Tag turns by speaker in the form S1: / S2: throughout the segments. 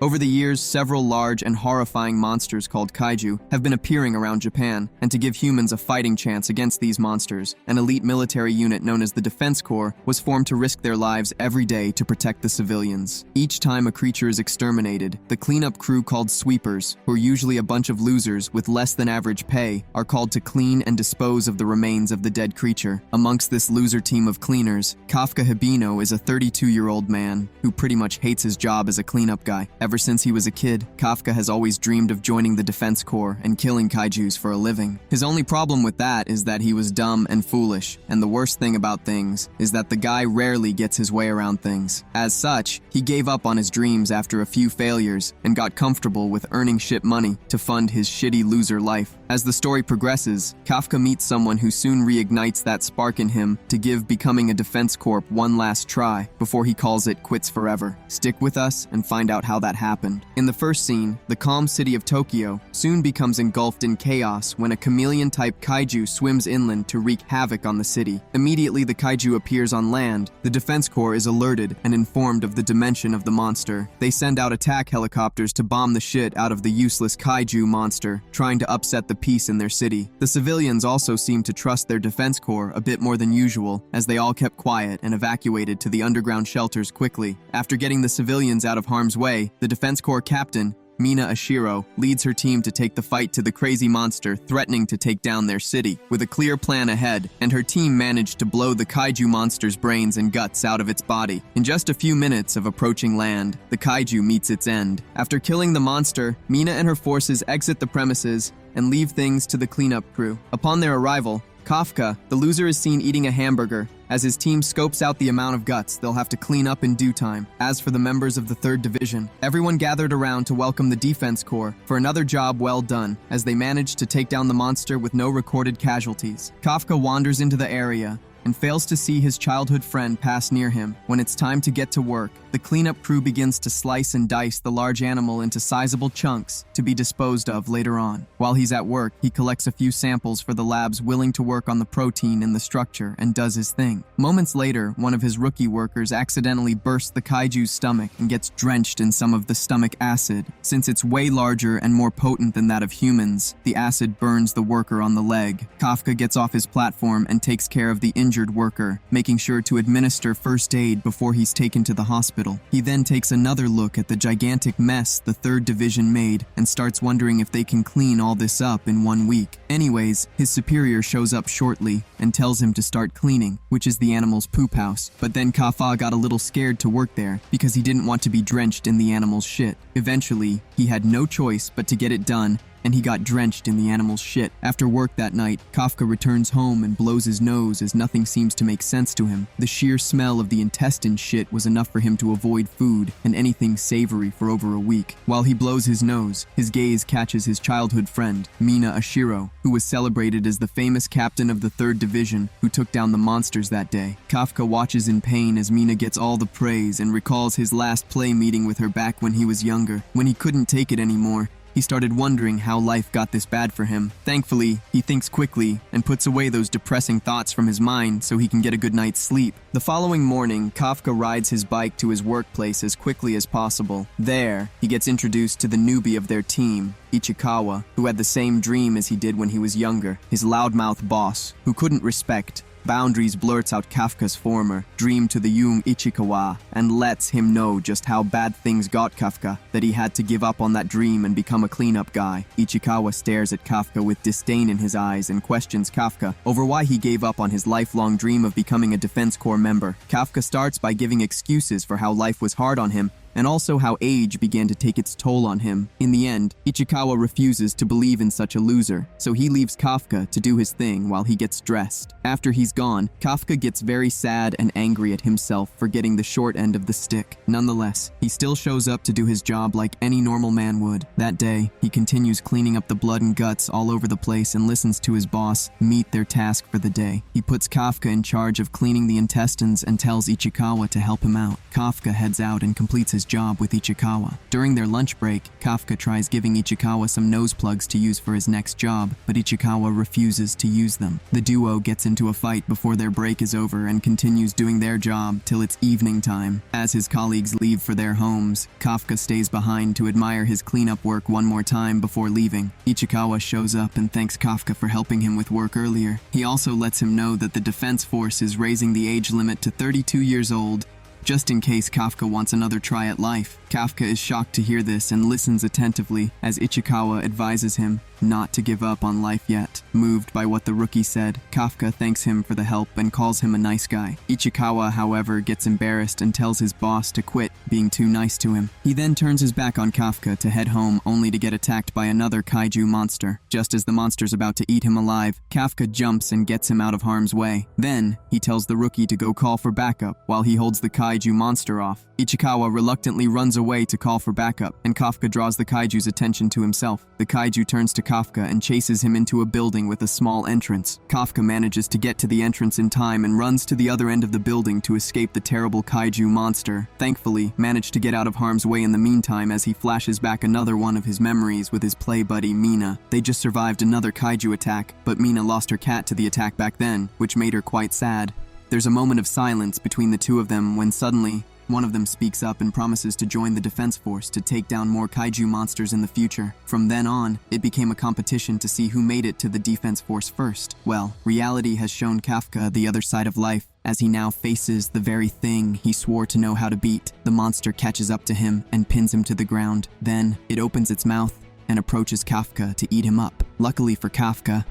S1: Over the years, several large and horrifying monsters called Kaiju have been appearing around Japan, and to give humans a fighting chance against these monsters, an elite military unit known as the Defense Corps was formed to risk their lives every day to protect the civilians. Each time a creature is exterminated, the cleanup crew called sweepers, who are usually a bunch of losers with less than average pay, are called to clean and dispose of the remains of the dead creature. Amongst this loser team of cleaners, Kafka Hibino is a 32-year-old man who pretty much hates his job as a cleanup guy. Ever since he was a kid, Kafka has always dreamed of joining the Defense Corps and killing kaijus for a living. His only problem with that is that he was dumb and foolish, and the worst thing about things is that the guy rarely gets his way around things. As such, he gave up on his dreams after a few failures and got comfortable with earning shit money to fund his shitty loser life. As the story progresses, Kafka meets someone who soon reignites that spark in him to give becoming a Defense Corp one last try before he calls it quits forever. Stick with us and find out how that happened. In the first scene, the calm city of Tokyo soon becomes engulfed in chaos when a chameleon-type kaiju swims inland to wreak havoc on the city. Immediately the kaiju appears on land, the Defense Corps is alerted and informed of the dimension of the monster. They send out attack helicopters to bomb the shit out of the useless kaiju monster, trying to upset the peace in their city. The civilians also seem to trust their Defense Corps a bit more than usual, as they all kept quiet and evacuated to the underground shelters quickly. After getting the civilians out of harm's way, the Defense Corps captain, Mina Ashiro, leads her team to take the fight to the crazy monster threatening to take down their city. With a clear plan ahead, and her team managed to blow the kaiju monster's brains and guts out of its body. In just a few minutes of approaching land, the kaiju meets its end. After killing the monster, Mina and her forces exit the premises and leave things to the cleanup crew. Upon their arrival, Kafka, the loser, is seen eating a hamburger as his team scopes out the amount of guts they'll have to clean up in due time. As for the members of the 3rd Division, everyone gathered around to welcome the Defense Corps for another job well done, as they managed to take down the monster with no recorded casualties. Kafka wanders into the area and fails to see his childhood friend pass near him. When it's time to get to work, the cleanup crew begins to slice and dice the large animal into sizable chunks to be disposed of later on. While he's at work, he collects a few samples for the labs willing to work on the protein in the structure and does his thing. Moments later, one of his rookie workers accidentally bursts the kaiju's stomach and gets drenched in some of the stomach acid. Since it's way larger and more potent than that of humans, the acid burns the worker on the leg. Kafka gets off his platform and takes care of the injured worker, making sure to administer first aid before he's taken to the hospital. He then takes another look at the gigantic mess the 3rd Division made and starts wondering if they can clean all this up in 1 week. Anyways, his superior shows up shortly and tells him to start cleaning, which is the animal's poop house. But then Kafka got a little scared to work there because he didn't want to be drenched in the animal's shit. Eventually, he had no choice but to get it done, and he got drenched in the animal's shit. After work that night, Kafka returns home and blows his nose as nothing seems to make sense to him. The sheer smell of the intestine shit was enough for him to avoid food and anything savory for over a week. While he blows his nose, his gaze catches his childhood friend, Mina Ashiro, who was celebrated as the famous captain of the 3rd Division who took down the monsters that day. Kafka watches in pain as Mina gets all the praise and recalls his last play meeting with her back when he was younger. When he couldn't take it anymore, he started wondering how life got this bad for him. Thankfully, he thinks quickly and puts away those depressing thoughts from his mind so he can get a good night's sleep. The following morning, Kafka rides his bike to his workplace as quickly as possible. There, he gets introduced to the newbie of their team, Ichikawa, who had the same dream as he did when he was younger. His loudmouth boss, who couldn't respect boundaries, blurts out Kafka's former dream to the young Ichikawa and lets him know just how bad things got Kafka, that he had to give up on that dream and become a cleanup guy. Ichikawa stares at Kafka with disdain in his eyes and questions Kafka over why he gave up on his lifelong dream of becoming a Defense Corps member. Kafka starts by giving excuses for how life was hard on him and also how age began to take its toll on him. In the end, Ichikawa refuses to believe in such a loser, so he leaves Kafka to do his thing while he gets dressed. After he's gone, Kafka gets very sad and angry at himself for getting the short end of the stick. Nonetheless, he still shows up to do his job like any normal man would. That day, he continues cleaning up the blood and guts all over the place and listens to his boss meet their task for the day. He puts Kafka in charge of cleaning the intestines and tells Ichikawa to help him out. Kafka heads out and completes his his job with Ichikawa. During their lunch break, Kafka tries giving Ichikawa some nose plugs to use for his next job, but Ichikawa refuses to use them. The duo gets into a fight before their break is over and continues doing their job till it's evening time. As his colleagues leave for their homes, Kafka stays behind to admire his cleanup work one more time before leaving. Ichikawa shows up and thanks Kafka for helping him with work earlier. He also lets him know that the defense force is raising the age limit to 32 years old, just in case Kafka wants another try at life. Kafka is shocked to hear this and listens attentively as Ichikawa advises him not to give up on life yet. Moved by what the rookie said, Kafka thanks him for the help and calls him a nice guy. Ichikawa, however, gets embarrassed and tells his boss to quit being too nice to him. He then turns his back on Kafka to head home only to get attacked by another kaiju monster. Just as the monster's about to eat him alive, Kafka jumps and gets him out of harm's way. Then, he tells the rookie to go call for backup while he holds the kaiju monster off. Ichikawa reluctantly runs away to call for backup, and Kafka draws the kaiju's attention to himself. The kaiju turns to Kafka and chases him into a building with a small entrance. Kafka manages to get to the entrance in time and runs to the other end of the building to escape the terrible kaiju monster. Thankfully, managed to get out of harm's way in the meantime as he flashes back another one of his memories with his play buddy Mina. They just survived another kaiju attack, but Mina lost her cat to the attack back then, which made her quite sad. There's a moment of silence between the two of them when suddenly, one of them speaks up and promises to join the defense force to take down more kaiju monsters in the future. From then on, it became a competition to see who made it to the defense force first. Well, reality has shown Kafka the other side of life, as he now faces the very thing he swore to know how to beat. The monster catches up to him and pins him to the ground. Then, it opens its mouth and approaches Kafka to eat him up. Luckily for Kafka,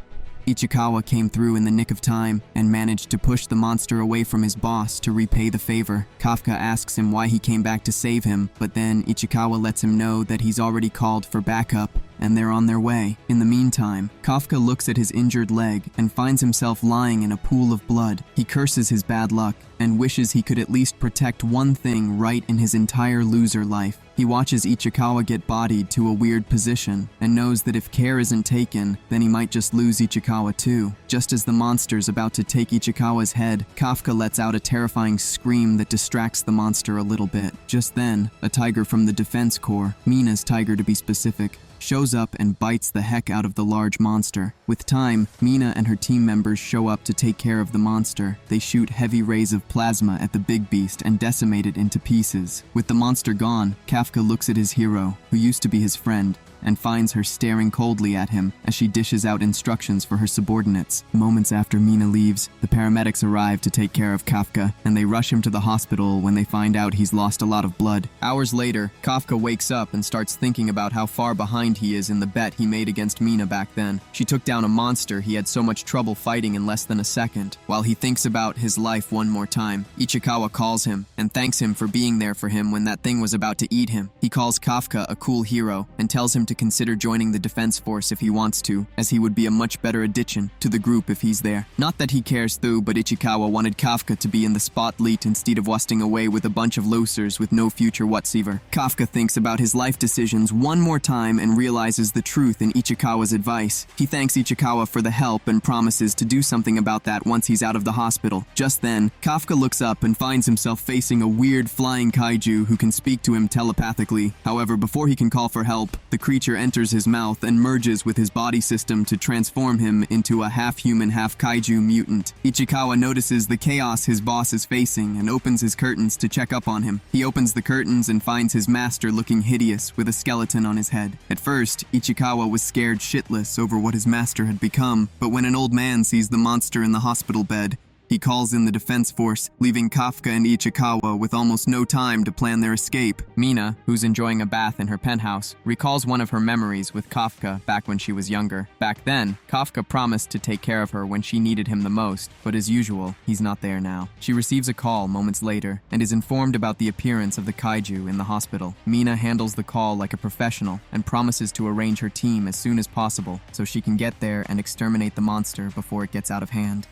S1: Ichikawa came through in the nick of time and managed to push the monster away from his boss to repay the favor. Kafka asks him why he came back to save him, but then Ichikawa lets him know that he's already called for backup and they're on their way. In the meantime, Kafka looks at his injured leg and finds himself lying in a pool of blood. He curses his bad luck and wishes he could at least protect one thing right in his entire loser life. He watches Ichikawa get bodied to a weird position and knows that if care isn't taken, then he might just lose Ichikawa too. Just as the monster's about to take Ichikawa's head, Kafka lets out a terrifying scream that distracts the monster a little bit. Just then, a tiger from the defense corps, Mina's tiger to be specific, shows up and bites the heck out of the large monster. With time, Mina and her team members show up to take care of the monster. They shoot heavy rays of plasma at the big beast and decimate it into pieces. With the monster gone, Kafka looks at his hero, who used to be his friend, and finds her staring coldly at him as she dishes out instructions for her subordinates. Moments after Mina leaves, the paramedics arrive to take care of Kafka, and they rush him to the hospital when they find out he's lost a lot of blood. Hours later, Kafka wakes up and starts thinking about how far behind he is in the bet he made against Mina back then. She took down a monster he had so much trouble fighting in less than a second. While he thinks about his life one more time, Ichikawa calls him and thanks him for being there for him when that thing was about to eat him. He calls Kafka a cool hero and tells him to consider joining the defense force if he wants to, as he would be a much better addition to the group if he's there. Not that he cares though, but Ichikawa wanted Kafka to be in the spotlight instead of wasting away with a bunch of losers with no future whatsoever. Kafka thinks about his life decisions one more time and realizes the truth in Ichikawa's advice. He thanks Ichikawa for the help and promises to do something about that once he's out of the hospital. Just then, Kafka looks up and finds himself facing a weird flying kaiju who can speak to him telepathically. However, before he can call for help, the creature enters his mouth and merges with his body system to transform him into a half-human, half-kaiju mutant. Ichikawa notices the chaos his boss is facing and opens his curtains to check up on him. He opens the curtains and finds his master looking hideous with a skeleton on his head. At first, Ichikawa was scared shitless over what his master had become, but when an old man sees the monster in the hospital bed, he calls in the defense force, leaving Kafka and Ichikawa with almost no time to plan their escape. Mina, who's enjoying a bath in her penthouse, recalls one of her memories with Kafka back when she was younger. Back then, Kafka promised to take care of her when she needed him the most, but as usual, he's not there now. She receives a call moments later and is informed about the appearance of the kaiju in the hospital. Mina handles the call like a professional and promises to arrange her team as soon as possible so she can get there and exterminate the monster before it gets out of hand.